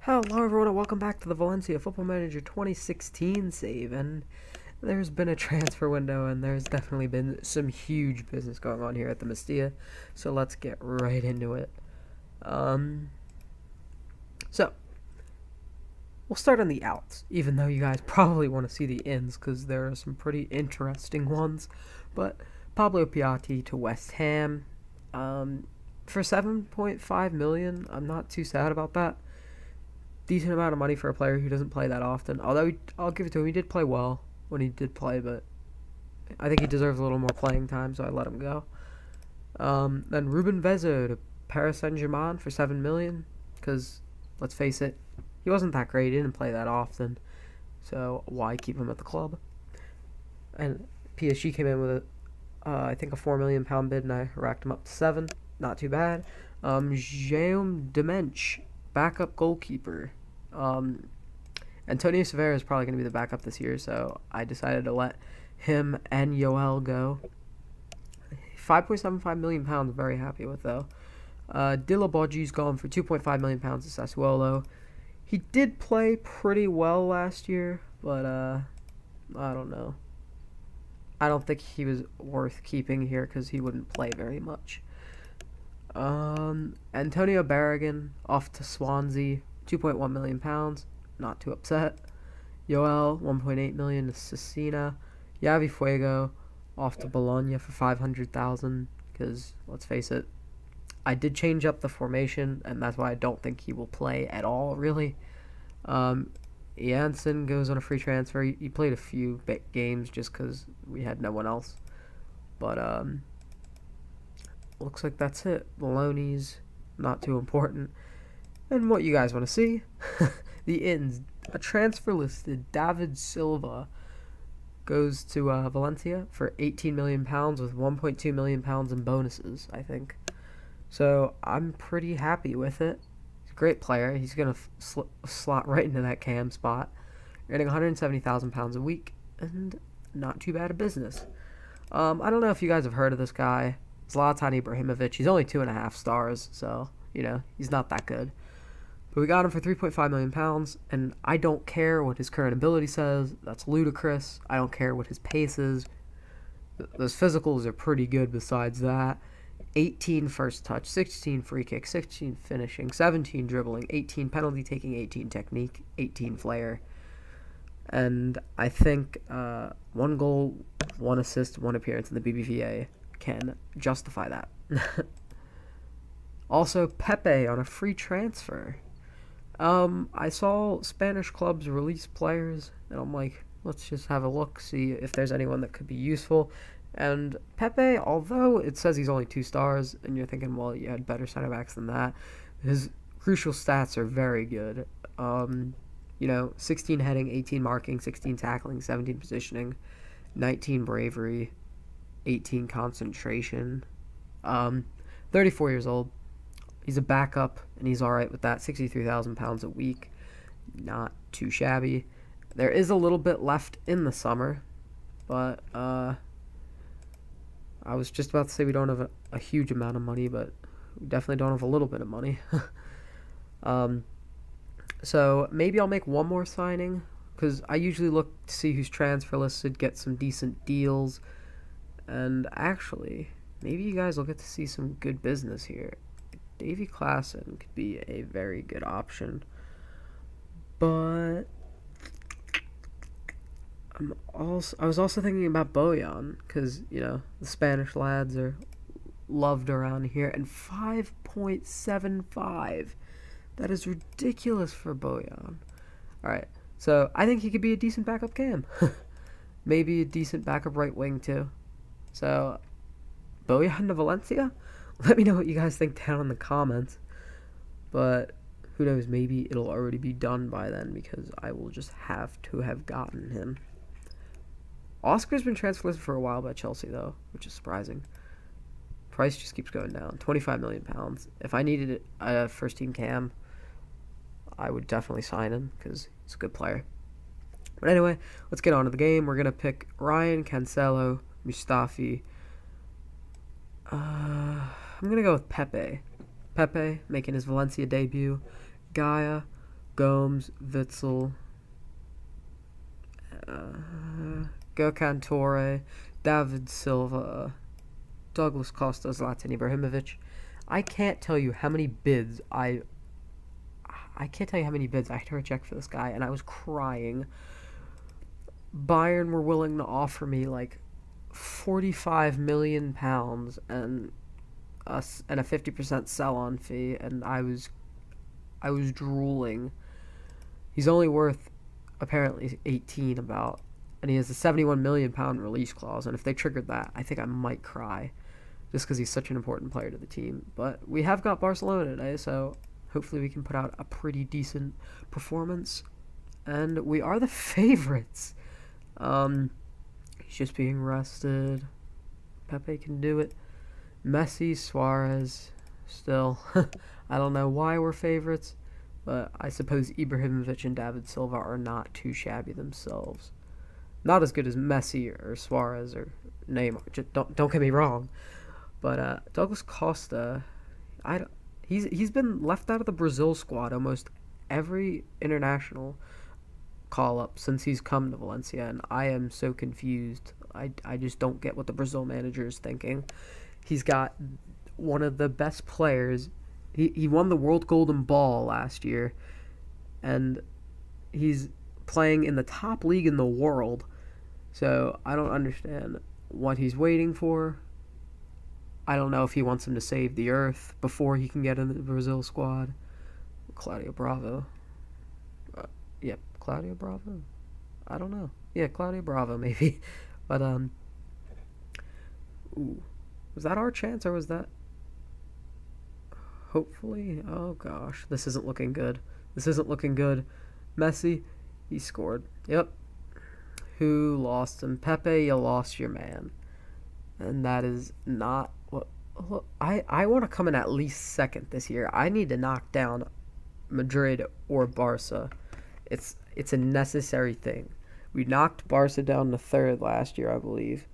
Hello everyone and welcome back to the Valencia Football Manager 2016 save, and there's been a transfer window and there's definitely been some huge business going on here at the Mastilla, so let's get right into it. So we'll start on the outs, even though you guys probably want to see the ins because there are some pretty interesting ones. But Pablo Piatti to West Ham, for 7.5 million, I'm not too sad about that. Decent amount of money for a player who doesn't play that often. Although I'll give it to him, he did play well when he did play, but I think he deserves a little more playing time, so I let him go. Then Ruben Vezo to Paris Saint-Germain for 7 million, because let's face it, he wasn't that great. He didn't play that often, so why keep him at the club? And PSG came in with I think a £4 million bid, and I racked him up to 7. Not too bad. Jaume Demench, backup goalkeeper. Antonio Severa is probably going to be the backup this year, so I decided to let him and Yoel go. £5.75 million, very happy with though. Dillabodji's gone for £2.5 million to Sassuolo. He did play pretty well last year, but I don't know. I don't think he was worth keeping here because he wouldn't play very much. Antonio Barragan off to Swansea, £2.1 million. Not too upset. Yoel, $1.8 million to Cecina. Yavi Fuego off to Bologna for $500,000. Because let's face it, I did change up the formation, and that's why I don't think he will play at all. Really. Janssen goes on a free transfer. He played a few games just because we had no one else. But looks like that's it. Maloney's not too important. And what you guys want to see, the ins. A transfer listed David Silva goes to Valencia for £18 million with £1.2 million in bonuses, I think. So I'm pretty happy with it. He's a great player. He's going to slot right into that cam spot, earning £170,000 a week, and not too bad a business. I don't know if you guys have heard of this guy, Zlatan Ibrahimovic. He's only 2.5 stars, so, he's not that good. But we got him for £3.5 million, and I don't care what his current ability says. That's ludicrous. I don't care what his pace is. Those physicals are pretty good besides that. 18 first touch, 16 free kick, 16 finishing, 17 dribbling, 18 penalty taking, 18 technique, 18 flair. And I think 1 goal, 1 assist, 1 appearance in the BBVA can justify that. Also, Pepe on a free transfer. I saw Spanish clubs release players, and I'm like, let's just have a look, see if there's anyone that could be useful. And Pepe, although it says he's only 2 stars, and you're thinking, well, you had better center backs than that, his crucial stats are very good. 16 heading, 18 marking, 16 tackling, 17 positioning, 19 bravery, 18 concentration. 34 years old. He's a backup, and he's all right with that. £63,000 a week. Not too shabby. There is a little bit left in the summer, but I was just about to say we don't have a huge amount of money, but we definitely don't have a little bit of money. So maybe I'll make one more signing, because I usually look to see who's transfer listed, get some decent deals, and actually, maybe you guys will get to see some good business here. Davy Klaassen could be a very good option, but I was also thinking about Bojan, because the Spanish lads are loved around here, and 5.75. That is ridiculous for Bojan. All right, so I think he could be a decent backup cam, maybe a decent backup right wing too. So Bojan to Valencia. Let me know what you guys think down in the comments. But who knows, maybe it'll already be done by then because I will just have to have gotten him. Oscar's been transferred for a while by Chelsea, though, which is surprising. Price just keeps going down. £25 million. If I needed a first-team cam, I would definitely sign him because he's a good player. But anyway, let's get on to the game. We're going to pick Ryan, Cancelo, Mustafi. I'm going to go with Pepe. Pepe making his Valencia debut. Gaia, Gomes, Witzel, Gökhan Torre, David Silva, Douglas Costa, Zlatan Ibrahimovic. I can't tell you how many bids I can't tell you how many bids I had to reject for this guy, and I was crying. Bayern were willing to offer me like £45 million and a 50% sell-on fee, and I was drooling. He's only worth apparently 18 about, and he has a £71 million release clause. And if they triggered that, I think I might cry, just because he's such an important player to the team. But we have got Barcelona today, so hopefully we can put out a pretty decent performance, and we are the favorites. He's just being rested. Pepe can do it. Messi, Suarez, still. I don't know why we're favorites, but I suppose Ibrahimovic and David Silva are not too shabby themselves. Not as good as Messi or Suarez or Neymar. Just don't get me wrong, but Douglas Costa, he's been left out of the Brazil squad almost every international call up since he's come to Valencia, and I am so confused. I just don't get what the Brazil manager is thinking. He's got one of the best players. He won the World Golden Ball last year, and he's playing in the top league in the world. So I don't understand what he's waiting for. I don't know if he wants him to save the earth before he can get in the Brazil squad. Claudio Bravo. Yep, Claudio Bravo. I don't know. Yeah, Claudio Bravo maybe. But ooh, was that our chance or was that? Hopefully. Oh gosh, this isn't looking good. This isn't looking good. Messi, he scored. Yep. Who lost him? Pepe, you lost your man. And that is not what. I want to come in at least second this year. I need to knock down Madrid or Barca. It's a necessary thing. We knocked Barca down to third last year, I believe.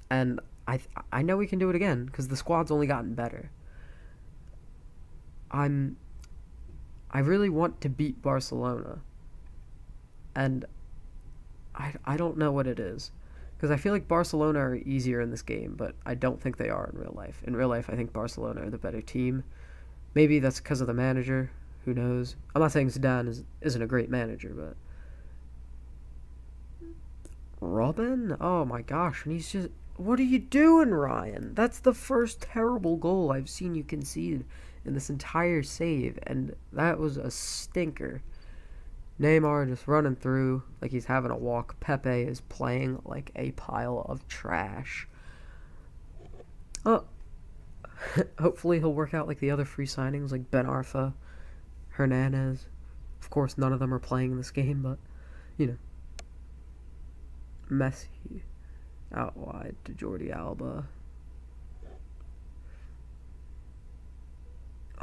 And I know we can do it again because the squad's only gotten better. I really want to beat Barcelona. And I don't know what it is. Because I feel like Barcelona are easier in this game, but I don't think they are in real life. In real life, I think Barcelona are the better team. Maybe that's because of the manager. Who knows? I'm not saying Zidane isn't a great manager, but Robin? Oh my gosh, and he's just... What are you doing, Ryan? That's the first terrible goal I've seen you concede in this entire save, and that was a stinker. Neymar just running through like he's having a walk. Pepe is playing like a pile of trash. Oh, hopefully he'll work out like the other free signings like Ben Arfa, Hernandez. Of course, none of them are playing in this game, but, you know. Messi out wide to Jordi Alba.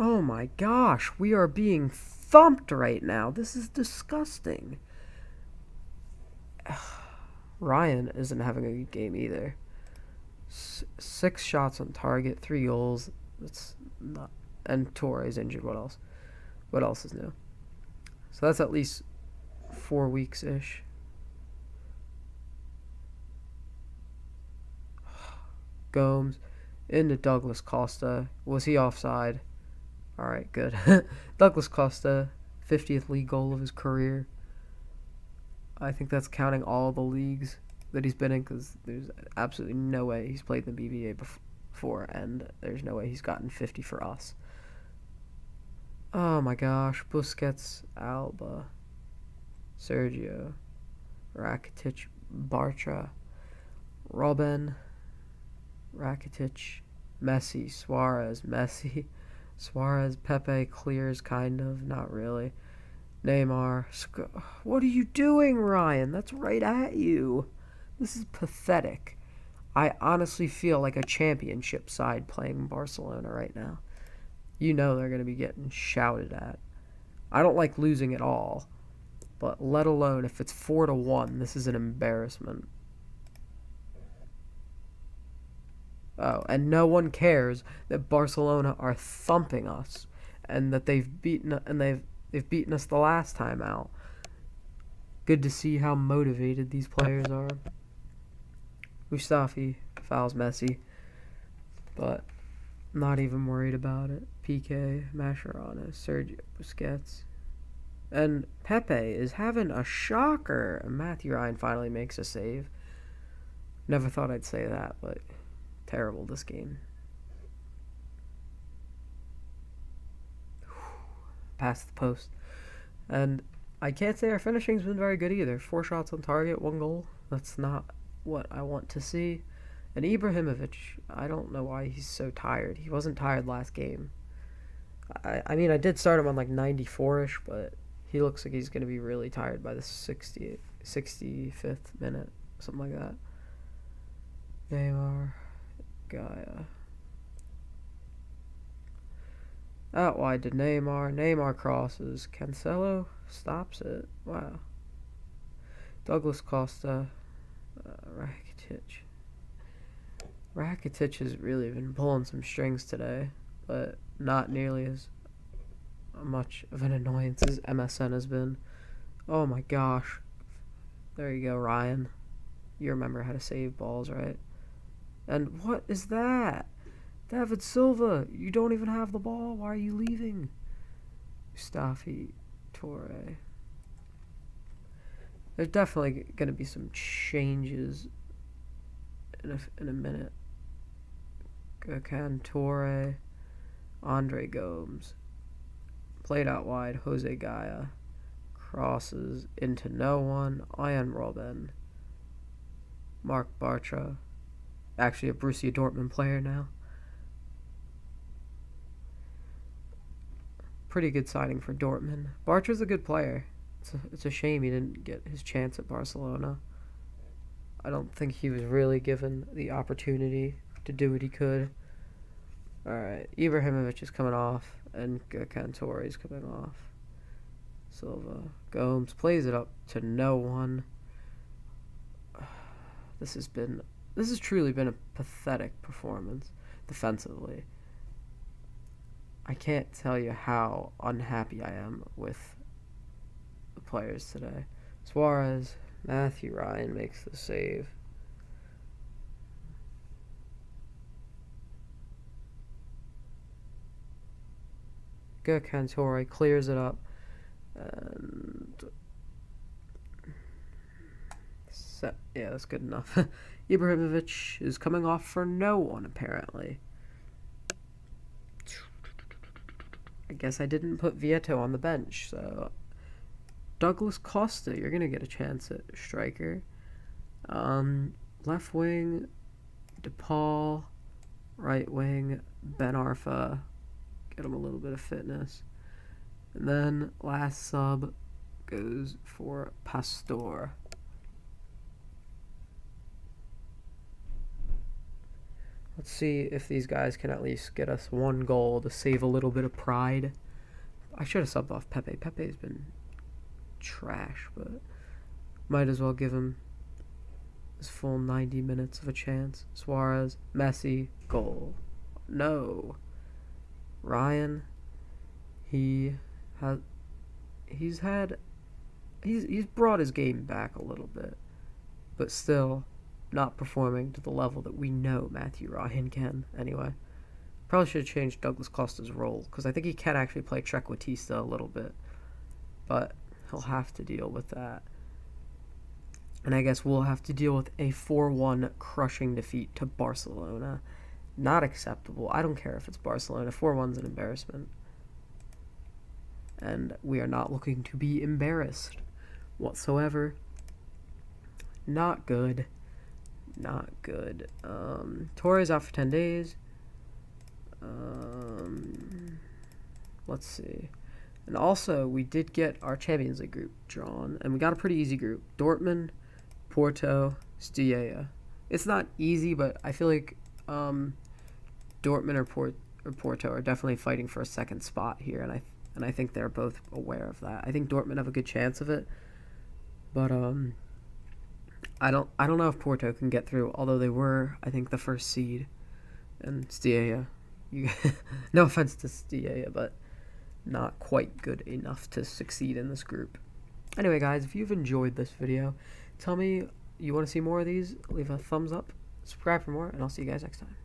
Oh my gosh, we are being thumped right now. This is disgusting. Ryan isn't having a good game either. 6 shots on target, 3 goals. That's not. And Torres injured. What else? What else is new? So that's at least 4 weeks ish. Gomes into Douglas Costa. Was he offside? Alright, good. Douglas Costa, 50th league goal of his career. I think that's counting all the leagues that he's been in, because there's absolutely no way he's played in the BBA before, and there's no way he's gotten 50 for us. Oh my gosh. Busquets, Alba, Sergio, Rakitic, Bartra, Robin, Rakitic, Messi, Suarez, Suarez, Pepe clears, kind of, not really. Neymar, what are you doing, Ryan? That's right at you. This is pathetic. I honestly feel like a championship side playing Barcelona right now. You know they're going to be getting shouted at. I don't like losing at all, but let alone if it's 4-1, this is an embarrassment. Oh, and no one cares that Barcelona are thumping us, and that they've beaten, and They've beaten us the last time out. Good to see how motivated these players are. Mustafi fouls Messi, but not even worried about it. PK, Mascherano, Sergio Busquets. And Pepe is having a shocker. Matthew Ryan finally makes a save. Never thought I'd say that, but terrible this game. Past the post. And I can't say our finishing's been very good either. 4 shots on target, 1 goal. That's not what I want to see. And Ibrahimovic, I don't know why he's so tired. He wasn't tired last game. I mean, I did start him on like 94-ish, but he looks like he's going to be really tired by the 65th minute, something like that. Neymar, Gaia. Out wide to Neymar. Neymar crosses. Cancelo stops it. Wow. Douglas Costa. Rakitic. Rakitic has really been pulling some strings today, but not nearly as much of an annoyance as MSN has been. Oh my gosh. There you go, Ryan. You remember how to save balls, right? And what is that? David Silva, you don't even have the ball. Why are you leaving? Mustafi, Torre. There's definitely going to be some changes in a minute. Gurkan, Torre, Andre Gomes. Played out wide, Jose Gaia. Crosses into no one. Ian Robben. Mark Bartra. Actually a Borussia Dortmund player now. Pretty good signing for Dortmund. Bartra's a good player. It's a shame he didn't get his chance at Barcelona. I don't think he was really given the opportunity to do what he could. Alright, Ibrahimovic is coming off, and Cantor is coming off. Silva. Gomes plays it up to no one. This has truly been a pathetic performance defensively. I can't tell you how unhappy I am with the players today. Suarez, Matthew Ryan makes the save. Gurkan Torre clears it up. And yeah, that's good enough. Ibrahimovic is coming off for no one, apparently. I guess I didn't put Vieto on the bench, so Douglas Costa, you're going to get a chance at striker. Left wing, DePaul. Right wing, Ben Arfa. Get him a little bit of fitness. And then last sub goes for Pastor. Let's see if these guys can at least get us 1 goal to save a little bit of pride. I should have subbed off Pepe. Pepe's been trash, but might as well give him his full 90 minutes of a chance. Suarez, Messi, goal. No. Ryan, he's brought his game back a little bit, but still not performing to the level that we know Matthew Ryan can. Anyway, probably should have changed Douglas Costa's role, because I think he can actually play Trequartista a little bit, but he'll have to deal with that. And I guess we'll have to deal with a 4-1 crushing defeat to Barcelona. Not acceptable. I don't care if it's Barcelona. 4-1's an embarrassment. And we are not looking to be embarrassed whatsoever. Not good. Not good. Torres out for 10 days. Let's see. And also, we did get our Champions League group drawn. And we got a pretty easy group. Dortmund, Porto, Stiella. It's not easy, but I feel like Dortmund or Porto are definitely fighting for a second spot here. And I think they're both aware of that. I think Dortmund have a good chance of it. But I don't know if Porto can get through, although they were, I think, the first seed. And Stiella, no offense to Stiella, but not quite good enough to succeed in this group. Anyway, guys, if you've enjoyed this video, tell me you want to see more of these, leave a thumbs up, subscribe for more, and I'll see you guys next time.